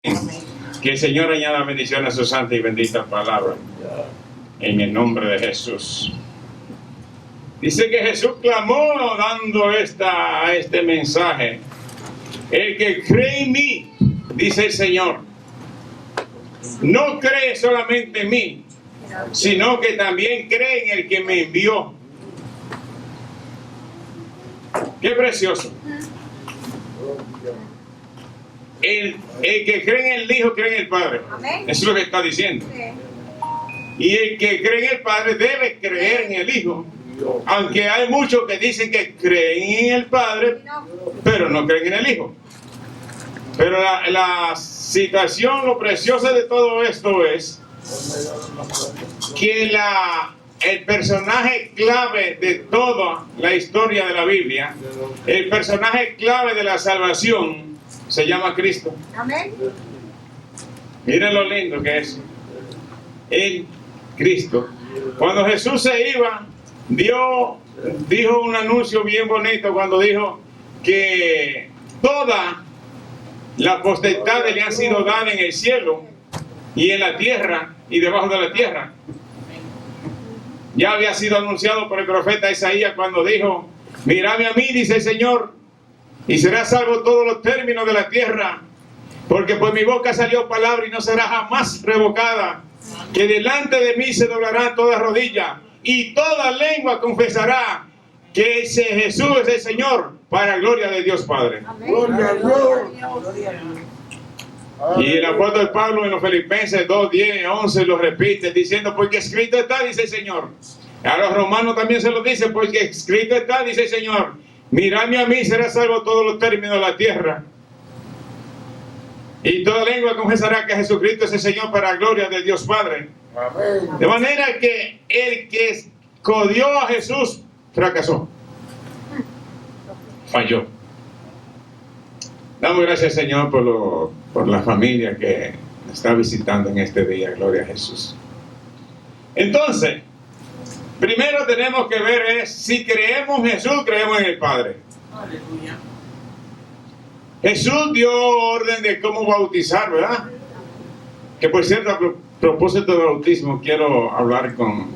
Que el Señor añada bendición a su santa y bendita palabra. En el nombre de Jesús. Dice que Jesús clamó dando este mensaje. El que cree en mí, dice el Señor, no cree solamente en mí, sino que también cree en el que me envió. Qué precioso. El que cree en el Hijo cree en el Padre. Amén. Eso es lo que está diciendo. Sí. Y el que cree en el Padre debe creer en el Hijo. Aunque hay muchos que dicen que creen en el Padre, pero no creen en el Hijo. Pero la situación, lo precioso de todo esto es que el personaje clave de toda la historia de la Biblia, el personaje clave de la salvación, se llama Cristo. Amén. Miren lo lindo que es. El Cristo. Cuando Jesús se iba, dijo un anuncio bien bonito cuando dijo que toda la potestad le ha sido dada en el cielo y en la tierra y debajo de la tierra. Ya había sido anunciado por el profeta Isaías cuando dijo: mírame a mí, dice el Señor, y será salvo todos los términos de la tierra, porque por mi boca salió palabra y no será jamás revocada, que delante de mí se doblará toda rodilla y toda lengua confesará que ese Jesús es el Señor, para gloria de Dios Padre. Amén. Gloria a Dios. Y el apóstol Pablo en los Filipenses 2, 10, 11 lo repite diciendo: porque escrito está, dice el Señor. A los romanos también se lo dice: porque escrito está, dice el Señor, miradme a mí, será salvo todos los términos de la tierra. Y toda lengua confesará que Jesucristo es el Señor, para la gloria de Dios Padre. Amén. De manera que el que codió a Jesús fracasó. Falló. Damos gracias, Señor, por la familia que está visitando en este día. Gloria a Jesús. Entonces, primero tenemos que ver si creemos en Jesús, creemos en el Padre. Aleluya. Jesús dio orden de cómo bautizar, ¿verdad? Que por cierto, a propósito de bautismo, quiero hablar con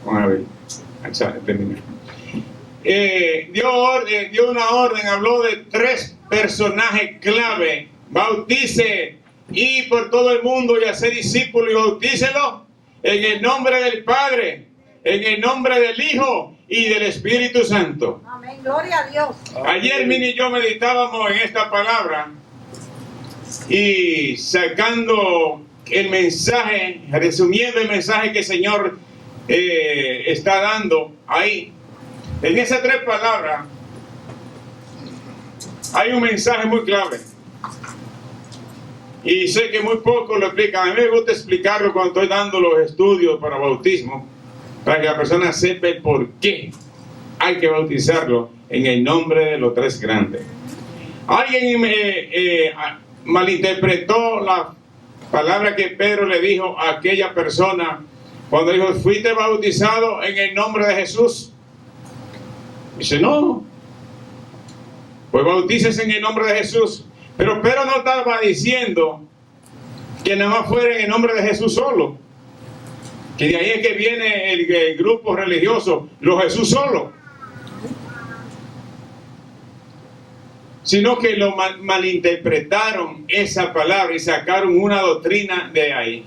Abel. Dio una orden, habló de 3 personajes clave. Bautice, y por todo el mundo y hacer discípulos, y bautícelo en el nombre del Padre, en el nombre del Hijo y del Espíritu Santo. Amén, gloria a Dios. Ayer Mini y yo meditábamos en esta palabra y sacando el mensaje, resumiendo el mensaje que el Señor está dando ahí. En esas 3 palabras hay un mensaje muy clave. Y sé que muy pocos lo explican. A mí me gusta explicarlo cuando estoy dando los estudios para bautismo, para que la persona sepa el por qué hay que bautizarlo en el nombre de los 3 grandes. Alguien malinterpretó la palabra que Pedro le dijo a aquella persona cuando dijo: ¿fuiste bautizado en el nombre de Jesús? Dice: no. Pues bautícese en el nombre de Jesús. Pero Pedro no estaba diciendo que nada más fuera en el nombre de Jesús solo. Que de ahí es que viene el grupo religioso, los Jesús solo. Sino que lo malinterpretaron esa palabra y sacaron una doctrina de ahí.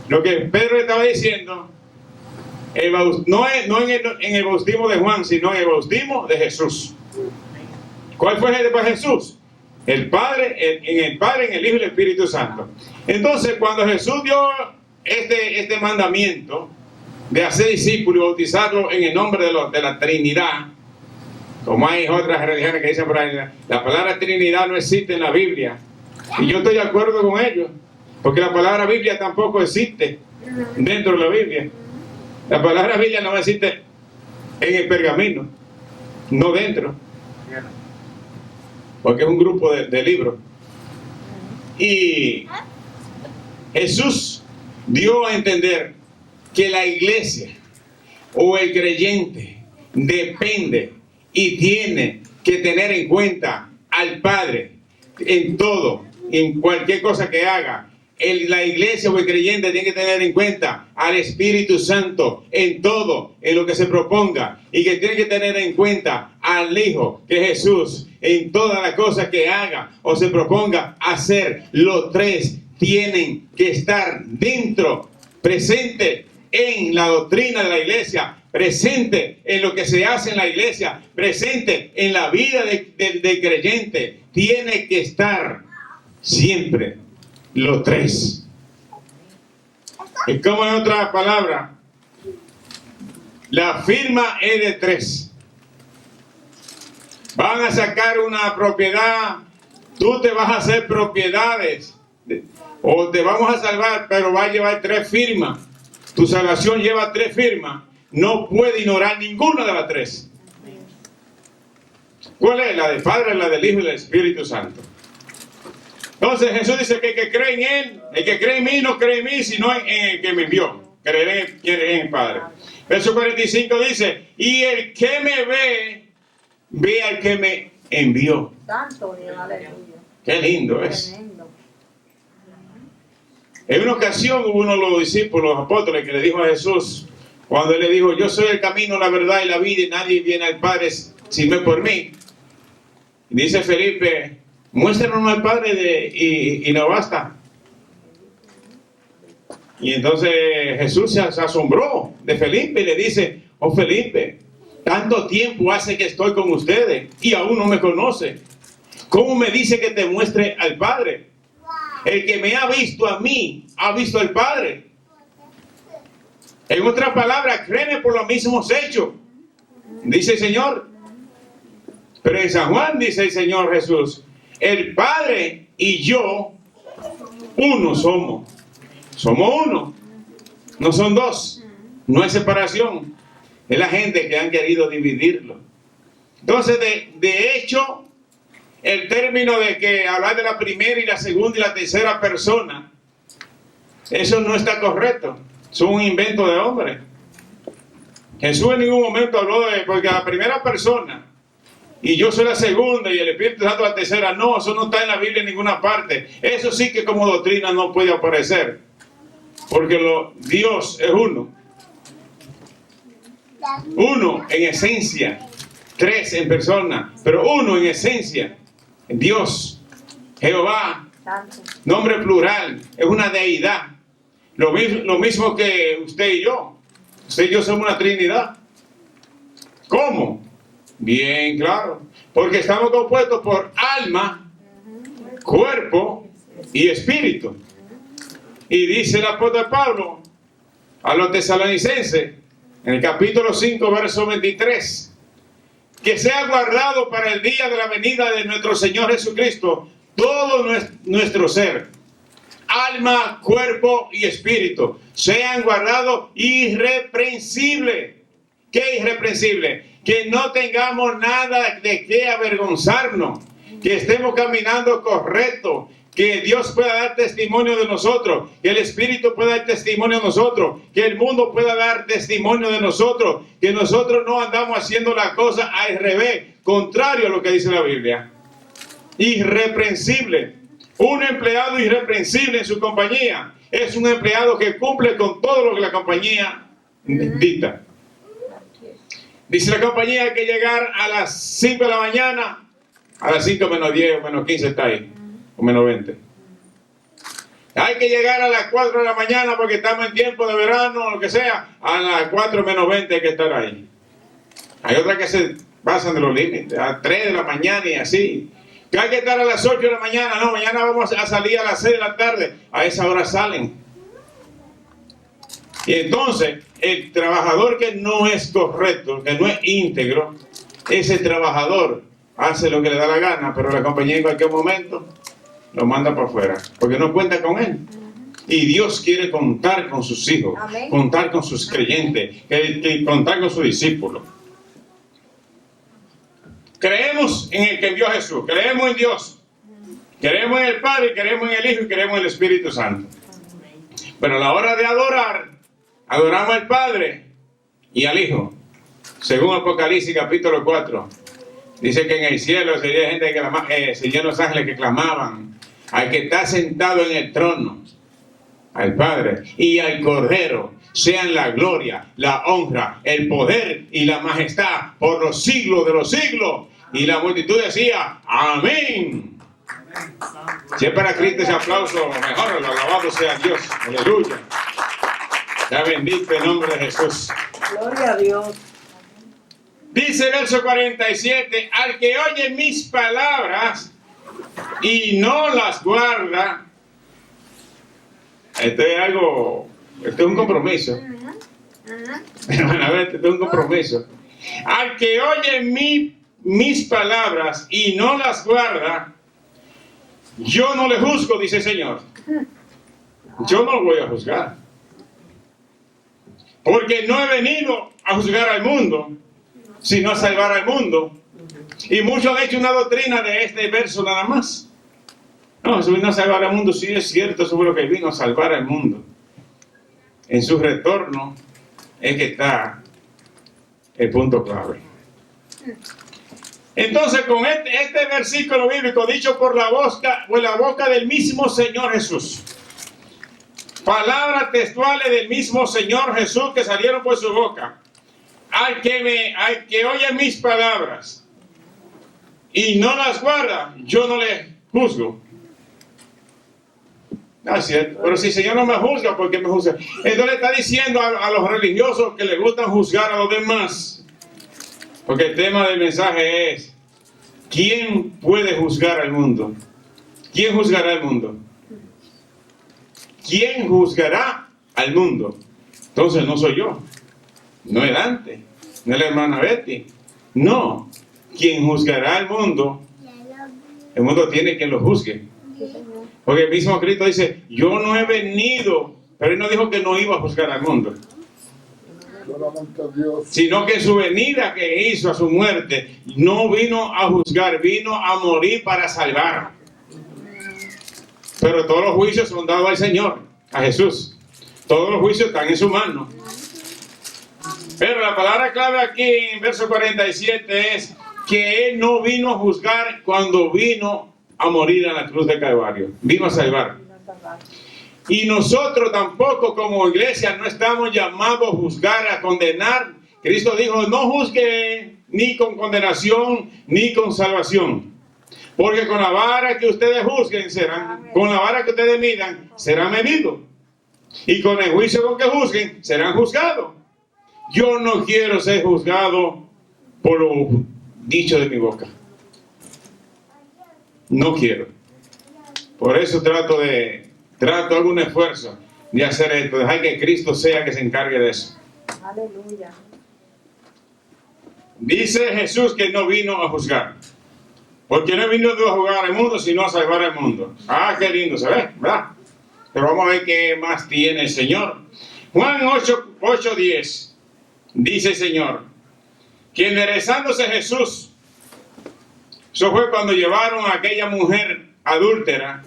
Lo que Pedro estaba diciendo, no en el bautismo de Juan, sino en el bautismo de Jesús. ¿Cuál fue el de Jesús? El Padre, en el Padre, en el Hijo y el Espíritu Santo. Entonces, cuando Jesús dio este mandamiento de hacer discípulos y bautizarlo en el nombre de la Trinidad, como hay otras religiones que dicen por ahí, la palabra Trinidad no existe en la Biblia. Y yo estoy de acuerdo con ellos, porque la palabra Biblia tampoco existe dentro de la Biblia. La palabra Biblia no existe en el pergamino, no dentro, porque es un grupo de libros. Y Jesús dio a entender que la iglesia o el creyente depende y tiene que tener en cuenta al Padre en todo en cualquier cosa que haga. La iglesia o el creyente tiene que tener en cuenta al Espíritu Santo en todo, en lo que se proponga, y que tiene que tener en cuenta al Hijo, que es Jesús, en todas las cosas que haga o se proponga hacer. Los tres tienen que estar dentro, presente en la doctrina de la iglesia, presente en lo que se hace en la iglesia, presente en la vida del creyente. Tiene que estar siempre los tres. Y como en otra palabra, la firma es de tres. Van a sacar una propiedad, tú te vas a hacer propiedades, o te vamos a salvar, pero va a llevar tres firmas. Tu salvación lleva tres firmas. No puede ignorar ninguna de las tres. ¿Cuál es? La del Padre, la del Hijo y del Espíritu Santo. Entonces Jesús dice que el que cree en Él, el que cree en mí no cree en mí, sino en el que me envió. Creeré en el Padre. Verso 45 dice, y el que me ve, ve al que me envió. Santo Dios, aleluya. Qué lindo es. En una ocasión hubo uno de los discípulos, los apóstoles, que le dijo a Jesús, cuando él le dijo, yo soy el camino, la verdad y la vida, y nadie viene al Padre si no es por mí. Y dice Felipe, muéstranos al Padre y no basta. Y entonces Jesús se asombró de Felipe y le dice, oh Felipe, tanto tiempo hace que estoy con ustedes y aún no me conoce. ¿Cómo me dice que te muestre al Padre? El que me ha visto a mí, ha visto al Padre. En otras palabras, créeme por los mismos hechos, dice el Señor. Pero en San Juan dice el Señor Jesús, el Padre y yo, uno somos. Somos uno. No son dos. No hay separación. Es la gente que han querido dividirlo. Entonces, de hecho, el término de que hablar de la primera y la segunda y la tercera persona, eso no está correcto. Es un invento de hombre. Jesús en ningún momento habló de, porque la primera persona, y yo soy la segunda, y el Espíritu Santo la tercera. No, eso no está en la Biblia en ninguna parte. Eso sí que como doctrina no puede aparecer. Porque Dios es uno. Uno en esencia. Tres en persona. Pero uno en esencia. Dios. Jehová. Nombre plural. Es una deidad. Lo mismo que usted y yo. Usted y yo somos una trinidad. ¿Cómo? Bien claro. Porque estamos compuestos por alma, cuerpo y espíritu. Y dice el apóstol Pablo a los tesalonicenses, en el capítulo 5, verso 23, que sea guardado para el día de la venida de nuestro Señor Jesucristo todo nuestro ser, alma, cuerpo y espíritu, sean guardados irreprensibles. ¿Qué irreprensible? Que no tengamos nada de qué avergonzarnos, que estemos caminando correcto, que Dios pueda dar testimonio de nosotros, que el Espíritu pueda dar testimonio de nosotros, que el mundo pueda dar testimonio de nosotros, que nosotros no andamos haciendo la cosa al revés, contrario a lo que dice la Biblia. Irreprensible. Un empleado irreprensible en su compañía es un empleado que cumple con todo lo que la compañía dicta. Dice la compañía hay que llegar a las 5 de la mañana, a las 5 menos 10 o menos 15 está ahí, o menos 20. Hay que llegar a las 4 de la mañana porque estamos en tiempo de verano o lo que sea, a las 4 menos 20 hay que estar ahí. Hay otras que se pasan de los límites, a 3 de la mañana y así. Que hay que estar a las 8 de la mañana, no, mañana vamos a salir a las 6 de la tarde, a esa hora salen. Y entonces, el trabajador que no es correcto, que no es íntegro, ese trabajador hace lo que le da la gana, pero la compañía en cualquier momento lo manda para afuera, porque no cuenta con él. Y Dios quiere contar con sus hijos, amén, contar con sus creyentes, contar con sus discípulos. Creemos en el que envió a Jesús, creemos en Dios, creemos en el Padre, creemos en el Hijo y creemos en el Espíritu Santo. Pero a la hora de adorar, adoramos al Padre y al Hijo. Según Apocalipsis capítulo 4, dice que en el cielo sería gente que serían los ángeles que clamaban: al que está sentado en el trono, al Padre y al Cordero, sean la gloria, la honra, el poder y la majestad por los siglos de los siglos. Y la multitud decía, amén. Si es para Cristo ese aplauso, mejor, alabado sea Dios. Aleluya. Ya bendito el nombre de Jesús. Gloria a Dios. Dice el verso 47, al que oye mis palabras y no las guarda. Esto es un compromiso. A ver, esto es un compromiso. Al que oye mis palabras y no las guarda, yo no le juzgo, dice el Señor. Yo no lo voy a juzgar. Porque no he venido a juzgar al mundo, sino a salvar al mundo. Y muchos han hecho una doctrina de este verso nada más. No, Jesús vino a salvar al mundo. Sí, es cierto, eso fue lo que vino a salvar al mundo. En su retorno es que está el punto clave. Entonces, con este versículo bíblico dicho por la boca del mismo Señor Jesús, palabras textuales del mismo Señor Jesús que salieron por su boca, al que oye mis palabras y no las guarda, yo no le juzgo. No es cierto, pero si el Señor no me juzga, ¿por qué me juzga? Entonces le está diciendo a los religiosos que les gustan juzgar a los demás, porque el tema del mensaje es, ¿quién puede juzgar al mundo? ¿Quién juzgará al mundo? ¿Quién juzgará al mundo? Entonces no soy yo, no es Dante, no es la hermana Betty, no. Quien juzgará al mundo, el mundo tiene quien lo juzgue. Porque el mismo Cristo dice, yo no he venido, pero él no dijo que no iba a juzgar al mundo, sino que en su venida que hizo a su muerte, no vino a juzgar, vino a morir para salvar. Pero todos los juicios son dados al Señor, a Jesús. Todos los juicios están en su mano. Pero la palabra clave aquí en verso 47 es que Él no vino a juzgar cuando vino a morir en la cruz de Calvario. Vino a salvar. Y nosotros tampoco como iglesia no estamos llamados a juzgar, a condenar. Cristo dijo, no juzgue ni con condenación ni con salvación. Porque con la vara que ustedes juzguen serán, con la vara que ustedes midan, serán medidos. Y con el juicio con que juzguen, serán juzgados. Yo no quiero ser juzgado por lo dicho de mi boca. No quiero. Por eso trato algún esfuerzo de hacer esto, dejar que Cristo sea que se encargue de eso. Aleluya. Dice Jesús que no vino a juzgar. Porque no vino a juzgar al mundo, sino a salvar al mundo. Ah, qué lindo se ve, ¿verdad? Pero vamos a ver qué más tiene el Señor. Juan 8:10 dice el Señor que enderezándose Jesús, eso fue cuando llevaron a aquella mujer adúltera.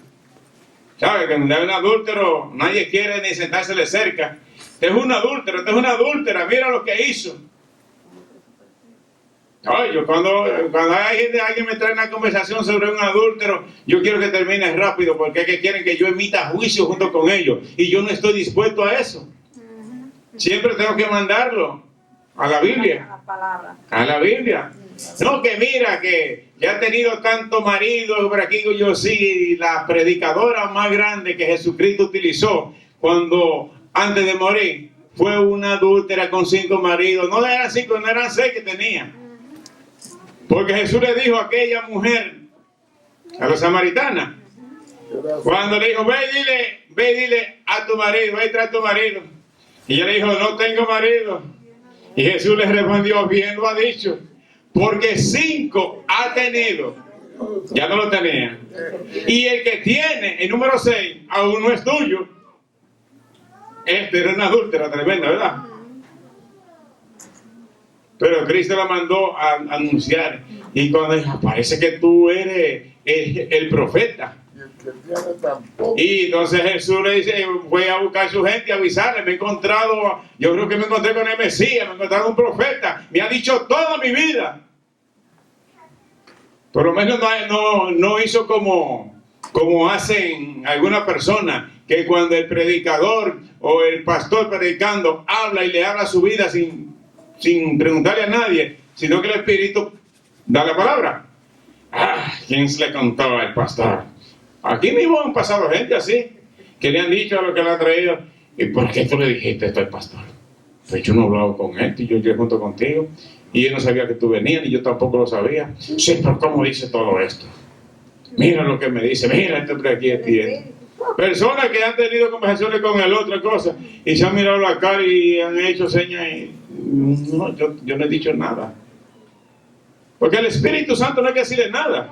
¿Sabe? Que donde hay un adúltero, nadie quiere ni sentársele cerca. Este es un adúltero, esta es una adúltera, mira lo que hizo. Oye, yo cuando alguien me trae una conversación sobre un adúltero, yo quiero que termine rápido, porque es que quieren que yo emita juicio junto con ellos, y yo no estoy dispuesto a eso. Siempre tengo que mandarlo a la Biblia. A la Biblia. No, que mira, que ya ha tenido tanto marido, por aquí yo sí, la predicadora más grande que Jesucristo utilizó cuando antes de morir fue una adúltera con 5 maridos. No eran 5, no eran 6 que tenía. Porque Jesús le dijo a aquella mujer, a la samaritana, cuando le dijo, ve y dile a tu marido, ve y trae a tu marido. Y ella le dijo, no tengo marido. Y Jesús le respondió, bien lo ha dicho, porque 5 ha tenido, ya no lo tenía. Y el que tiene, el número 6, aún no es tuyo. Este era una adúltera tremenda, ¿verdad? Pero Cristo la mandó a anunciar. Y cuando dijo, parece que tú eres el profeta. Y entonces Jesús le dice, voy a buscar a su gente, a avisarle, yo creo que me encontré con el Mesías, me encontré con un profeta, me ha dicho toda mi vida. Por lo menos no hizo como como hacen algunas personas, que cuando el predicador o el pastor predicando habla y le habla su vida sin preguntarle a nadie, sino que el Espíritu da la palabra. ¿Quién se le contaba al pastor? Aquí mismo han pasado gente así, que le han dicho lo que le ha traído. ¿Y por qué tú le dijiste esto al pastor? Pues yo no he hablado con él, y yo llegué junto contigo, y él no sabía que tú venías, y yo tampoco lo sabía. Sí, pero ¿cómo dice todo esto? Mira lo que me dice, mira esto por aquí. Personas que han tenido conversaciones con el otro, cosa, y se han mirado la cara y han hecho señas, y no, yo no he dicho nada. Porque el Espíritu Santo no hay que decirle nada.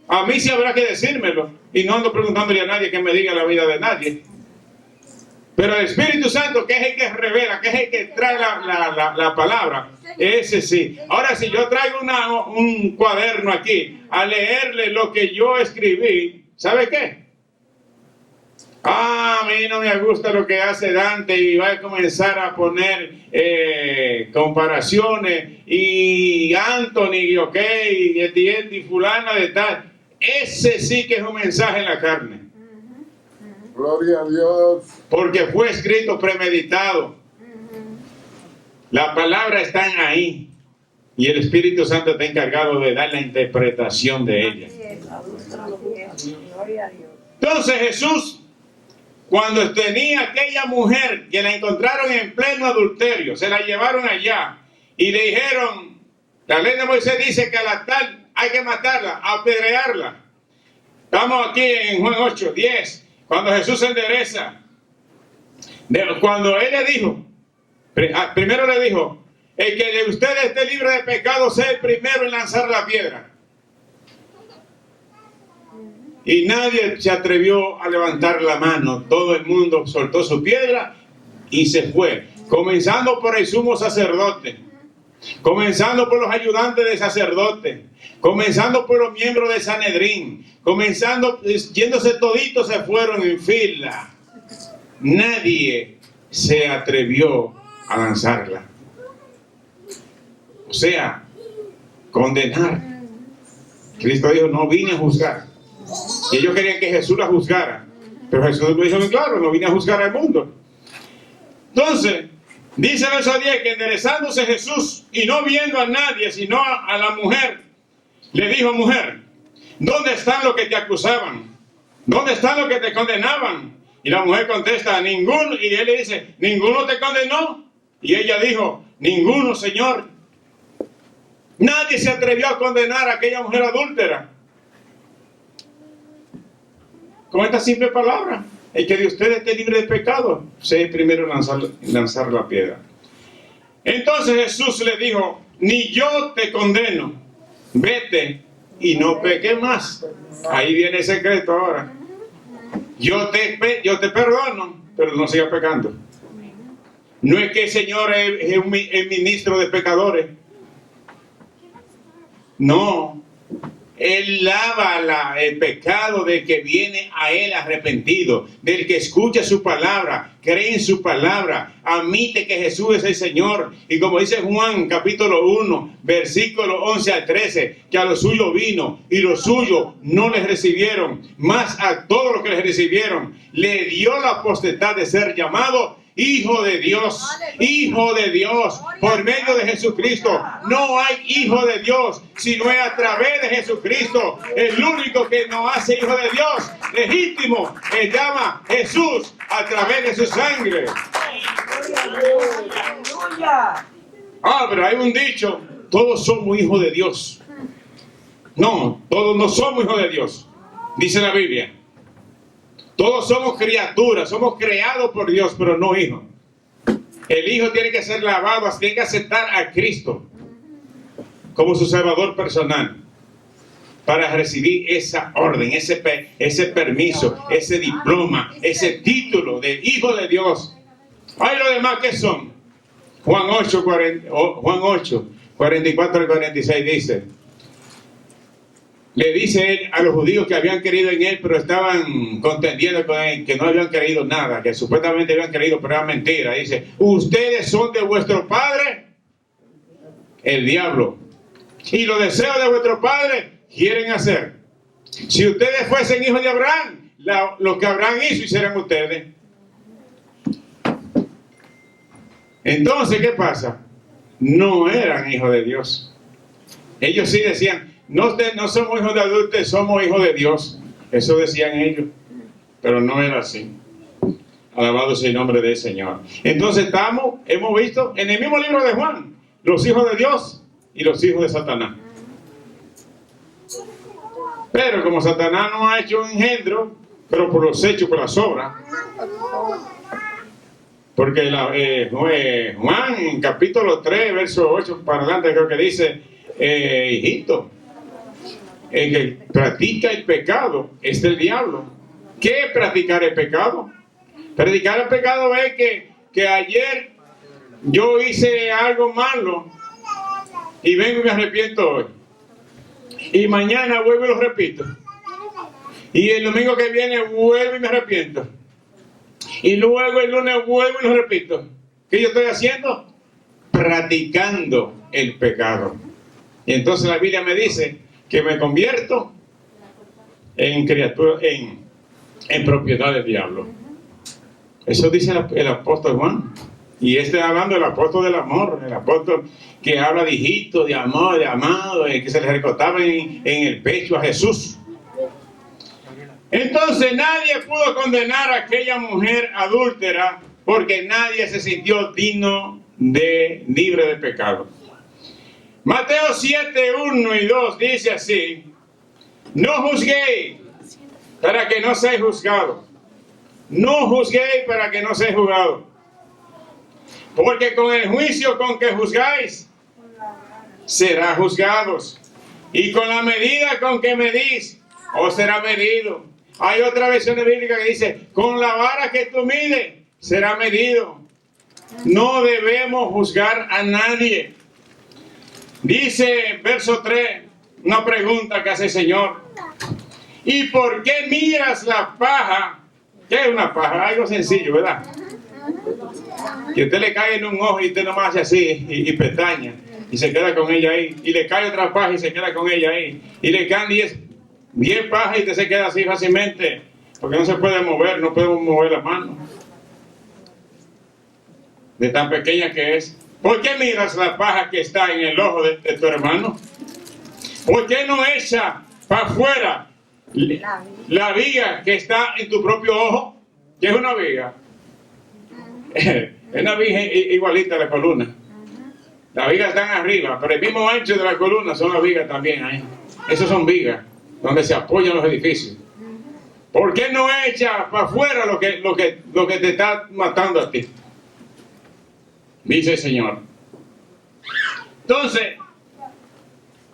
A mí sí habrá que decírmelo, y no ando preguntándole a nadie que me diga la vida de nadie. Pero el Espíritu Santo, que es el que revela, que es el que trae la palabra, ese sí. Ahora, si yo traigo un cuaderno aquí a leerle lo que yo escribí, ¿sabe qué? A mí no me gusta lo que hace Dante, y va a comenzar a poner comparaciones, y Anthony, y ok, y Etienne, y fulana de tal. Ese sí que es un mensaje en la carne. Gloria a Dios. Porque fue escrito premeditado. La palabra está ahí. Y el Espíritu Santo está encargado de dar la interpretación de ella. Entonces Jesús, cuando tenía aquella mujer que la encontraron en pleno adulterio, se la llevaron allá y le dijeron, la ley de Moisés dice que a la tal hay que matarla, apedrearla. Estamos aquí en Juan 8, 10. Cuando Jesús se endereza, cuando Él le dijo, primero le dijo, el que de ustedes esté libre de pecado sea el primero en lanzar la piedra. Y nadie se atrevió a levantar la mano. Todo el mundo soltó su piedra y se fue. Comenzando por el sumo sacerdote, comenzando por los ayudantes del sacerdote, comenzando por los miembros de Sanedrín, comenzando, yéndose toditos, se fueron en fila. Nadie se atrevió a lanzarla. O sea, condenar. Cristo dijo, no vine a juzgar. Y ellos querían que Jesús la juzgara. Pero Jesús lo dijo muy claro, no vine a juzgar al mundo. Entonces, dice el verso 10 que enderezándose Jesús y no viendo a nadie, sino a la mujer, le dijo, mujer, ¿dónde están los que te acusaban? ¿Dónde están los que te condenaban? Y la mujer contesta, ninguno. Y él le dice, ¿ninguno te condenó? Y ella dijo, ninguno, Señor. Nadie se atrevió a condenar a aquella mujer adúltera. Con esta simple palabra, el que de ustedes esté libre de pecado, sea el primero en lanzar la piedra. Entonces Jesús le dijo, ni yo te condeno, vete y no peques más. Ahí viene el secreto ahora. Yo te perdono, pero no sigas pecando. No es que el Señor es el ministro de pecadores. No. Él lava el pecado del que viene a Él arrepentido, del que escucha su palabra, cree en su palabra, admite que Jesús es el Señor. Y como dice Juan capítulo 1, versículo 11 al 13, que a los suyos vino y los suyos no les recibieron, mas a todos los que les recibieron le dio la potestad de ser llamado Hijo de Dios, Hijo de Dios, por medio de Jesucristo. No hay Hijo de Dios, sino es a través de Jesucristo. El único que nos hace Hijo de Dios legítimo se llama Jesús a través de su sangre. Pero hay un dicho, todos somos hijos de Dios. No, todos no somos hijos de Dios, dice la Biblia. Todos somos criaturas, somos creados por Dios, pero no hijos. El hijo tiene que ser lavado, tiene que aceptar a Cristo como su salvador personal para recibir esa orden, ese permiso, ese diploma, ese título de hijo de Dios. ¿Hay lo demás que son? Juan 8, 44 al 46 dice, le dice él a los judíos que habían creído en él, pero estaban contendiendo con él, que no habían creído nada, que supuestamente habían creído, pero era mentira. Dice, ustedes son de vuestro padre, el diablo, y los deseos de vuestro padre quieren hacer. Si ustedes fuesen hijos de Abraham, lo que Abraham hizo hicieran ustedes. Entonces, ¿qué pasa? No eran hijos de Dios. Ellos sí decían, no somos hijos de adultos, somos hijos de Dios. Eso decían ellos. Pero no era así. Alabado sea el nombre del Señor. Entonces hemos visto en el mismo libro de Juan, los hijos de Dios y los hijos de Satanás. Pero como Satanás no ha hecho un engendro, pero por los hechos, por las obras. Porque Juan en capítulo 3, verso 8 para adelante, creo que dice, hijito, el que practica el pecado es del diablo. ¿Qué es practicar el pecado? Practicar el pecado es que ayer yo hice algo malo y vengo y me arrepiento hoy. Y mañana vuelvo y lo repito. Y el domingo que viene vuelvo y me arrepiento. Y luego el lunes vuelvo y lo repito. ¿Qué yo estoy haciendo? Practicando el pecado. Y entonces la Biblia me dice que me convierto en criatura, en propiedad del diablo. Eso dice el apóstol Juan. Y este hablando del apóstol del amor, el apóstol que habla de hijito, de amor, de amado, el que se le recostaba en el pecho a Jesús. Entonces nadie pudo condenar a aquella mujer adúltera porque nadie se sintió digno libre de pecado. Mateo 7, 1 y 2 dice así: no juzguéis para que no seáis juzgados. No juzguéis para que no seáis juzgados. Porque con el juicio con que juzgáis, será juzgados. Y con la medida con que medís, os será medido. Hay otra versión bíblica que dice, con la vara que tú mides, será medido. No debemos juzgar a nadie. Dice, verso 3, una pregunta que hace el Señor. ¿Y por qué miras la paja? ¿Qué es una paja? Algo sencillo, ¿verdad? Que usted le cae en un ojo y usted nomás hace así y pestaña y se queda con ella ahí, y le cae otra paja y se queda con ella ahí, y le caen 10 pajas y usted se queda así fácilmente porque no se puede mover, no podemos mover la mano de tan pequeña que es. ¿Por qué miras la paja que está en el ojo de tu hermano? ¿Por qué no echa para afuera la viga que está en tu propio ojo? ¿Qué es una viga? Es una viga igualita a la columna. Las vigas están arriba, pero el mismo ancho de la columna son las vigas también ahí. Esas son vigas donde se apoyan los edificios. ¿Por qué no echa para afuera lo que te está matando a ti? Dice el Señor. Entonces,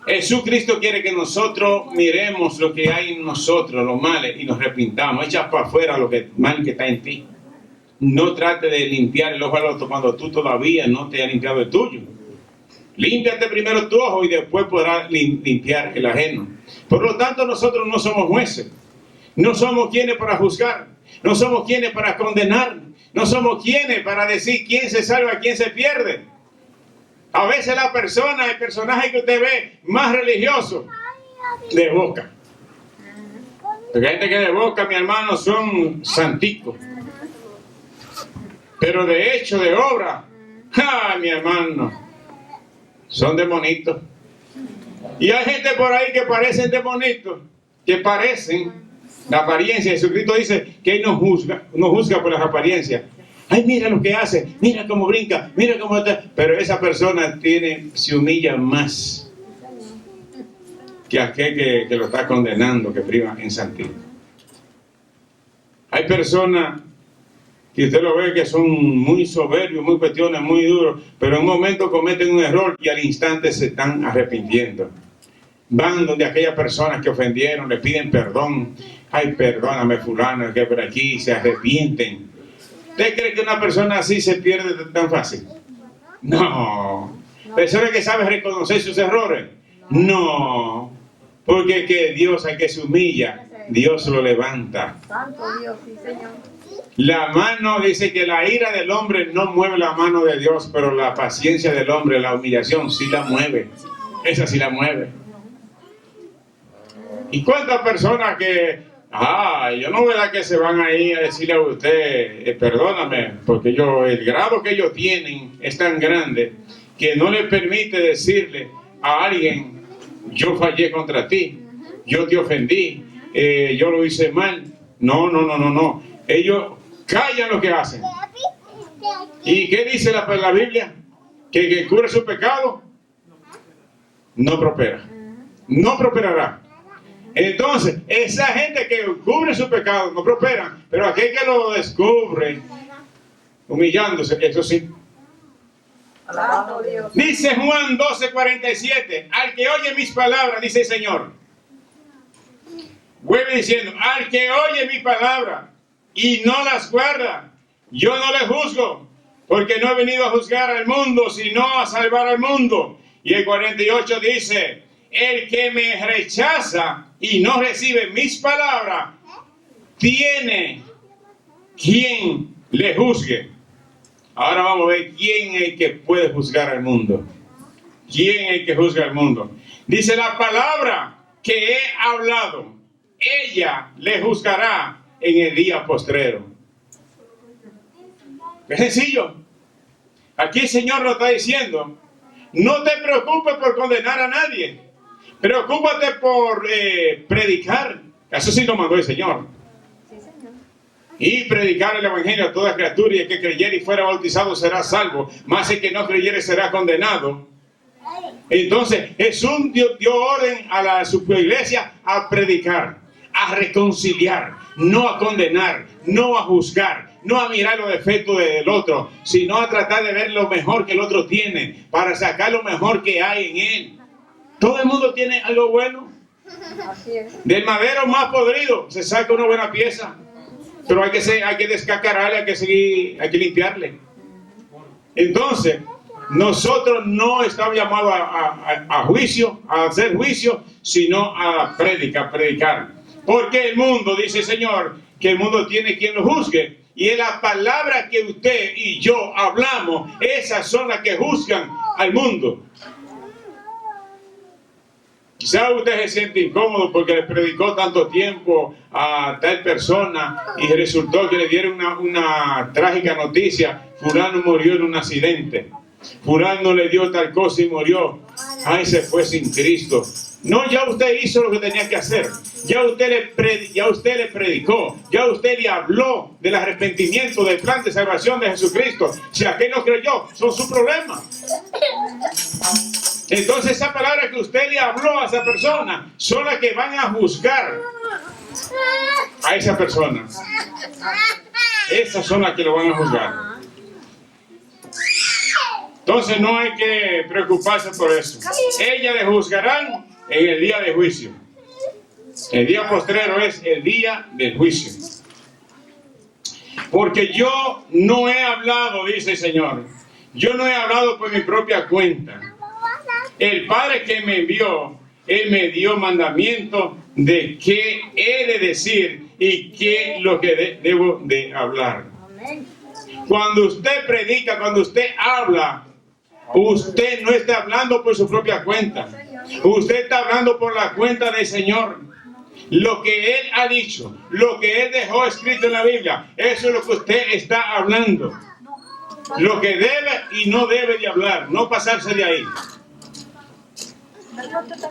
Jesucristo quiere que nosotros miremos lo que hay en nosotros, los males, y nos arrepintamos. Echa para afuera lo mal que está en ti. No trate de limpiar el ojo al otro cuando tú todavía no te has limpiado el tuyo. Límpiate primero tu ojo y después podrás limpiar el ajeno. Por lo tanto, nosotros no somos jueces. No somos quienes para juzgar. No somos quienes para condenar. No somos quienes para decir quién se salva, quién se pierde. A veces el personaje que usted ve más religioso, de boca. Porque hay gente que de boca, mi hermano, son santicos. Pero de hecho, de obra, ¡ay, mi hermano! Son demonitos. Y hay gente por ahí que parecen demonitos, que parecen la apariencia. Jesucristo dice que Él no juzga por las apariencias. Ay, mira lo que hace, mira cómo brinca, mira cómo está. Pero esa persona se humilla más que aquel que lo está condenando, que priva en santidad. Hay personas que usted lo ve que son muy soberbios, muy cuestiones, muy duros, pero en un momento cometen un error y al instante se están arrepintiendo. Van donde aquellas personas que ofendieron, le piden perdón. Ay, perdóname fulano, que por aquí se arrepienten. ¿Usted cree que una persona así se pierde tan fácil? No. ¿Persona que sabe reconocer sus errores? No. Porque que Dios, al que se humilla, Dios lo levanta. Santo Dios, sí, Señor. La mano, dice que la ira del hombre no mueve la mano de Dios, pero la paciencia del hombre, la humillación, sí la mueve. Esa sí la mueve. ¿Y cuántas personas que, yo no veo que se van ahí a decirle a usted, perdóname, porque el grado que ellos tienen es tan grande que no le permite decirle a alguien, yo fallé contra ti, yo te ofendí, yo lo hice mal. No. Ellos callan lo que hacen. ¿Y qué dice la Biblia? Que cubre su pecado no prospera. No prosperará. Entonces, esa gente que cubre su pecado no prospera, pero aquel que lo descubre humillándose, eso sí. Dice Juan 12:47, al que oye mis palabras, dice el Señor. Vuelve diciendo, al que oye mi palabra y no las guarda, yo no le juzgo, porque no he venido a juzgar al mundo, sino a salvar al mundo. Y el 48 dice, el que me rechaza y no recibe mis palabras, tiene quien le juzgue. Ahora vamos a ver quién es el que puede juzgar al mundo. ¿Quién es el que juzga al mundo? Dice, la palabra que he hablado, ella le juzgará en el día postrero. Es sencillo. Aquí el Señor nos está diciendo, no te preocupes por condenar a nadie. Preocúpate por predicar. Eso sí lo mandó el Señor. Y predicar el evangelio a toda criatura, y el que creyere y fuera bautizado será salvo, mas el que no creyere será condenado. Entonces Jesús dio orden a su iglesia a predicar, a reconciliar, no a condenar, no a juzgar, no a mirar los defectos del otro, sino a tratar de ver lo mejor que el otro tiene, para sacar lo mejor que hay en él. Todo el mundo tiene algo bueno. Del madero más podrido se saca una buena pieza, pero hay que descascararle, hay que limpiarle. Entonces, nosotros no estamos llamados a juicio, a hacer juicio, sino a predicar. Porque el mundo, dice el Señor, que el mundo tiene quien lo juzgue. Y en las palabras que usted y yo hablamos, esas son las que juzgan al mundo. Quizás usted se siente incómodo porque le predicó tanto tiempo a tal persona y resultó que le dieron una trágica noticia. Fulano murió en un accidente. Fulano le dio tal cosa y murió. Ay, se fue sin Cristo. No, ya usted hizo lo que tenía que hacer. Ya usted le predicó. Ya usted le habló del arrepentimiento, del plan de salvación de Jesucristo. Si aquel no creyó, son sus problemas. Entonces esa palabra que usted le habló a esa persona son las que van a juzgar a esa persona. Esas son las que lo van a juzgar. Entonces no hay que preocuparse por eso. Ellas le juzgarán en el día de juicio. El día postrero es el día del juicio. Porque yo no he hablado, dice el Señor. Yo no he hablado por mi propia cuenta. El Padre que me envió, Él me dio mandamiento de qué he de decir y qué es lo que debo de hablar. Cuando usted predica, cuando usted habla, usted no está hablando por su propia cuenta. Usted está hablando por la cuenta del Señor. Lo que Él ha dicho, lo que Él dejó escrito en la Biblia, eso es lo que usted está hablando. Lo que debe y no debe de hablar, no pasarse de ahí.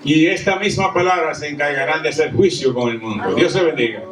Y esta misma palabra se encargarán de hacer juicio con el mundo. Dios se bendiga.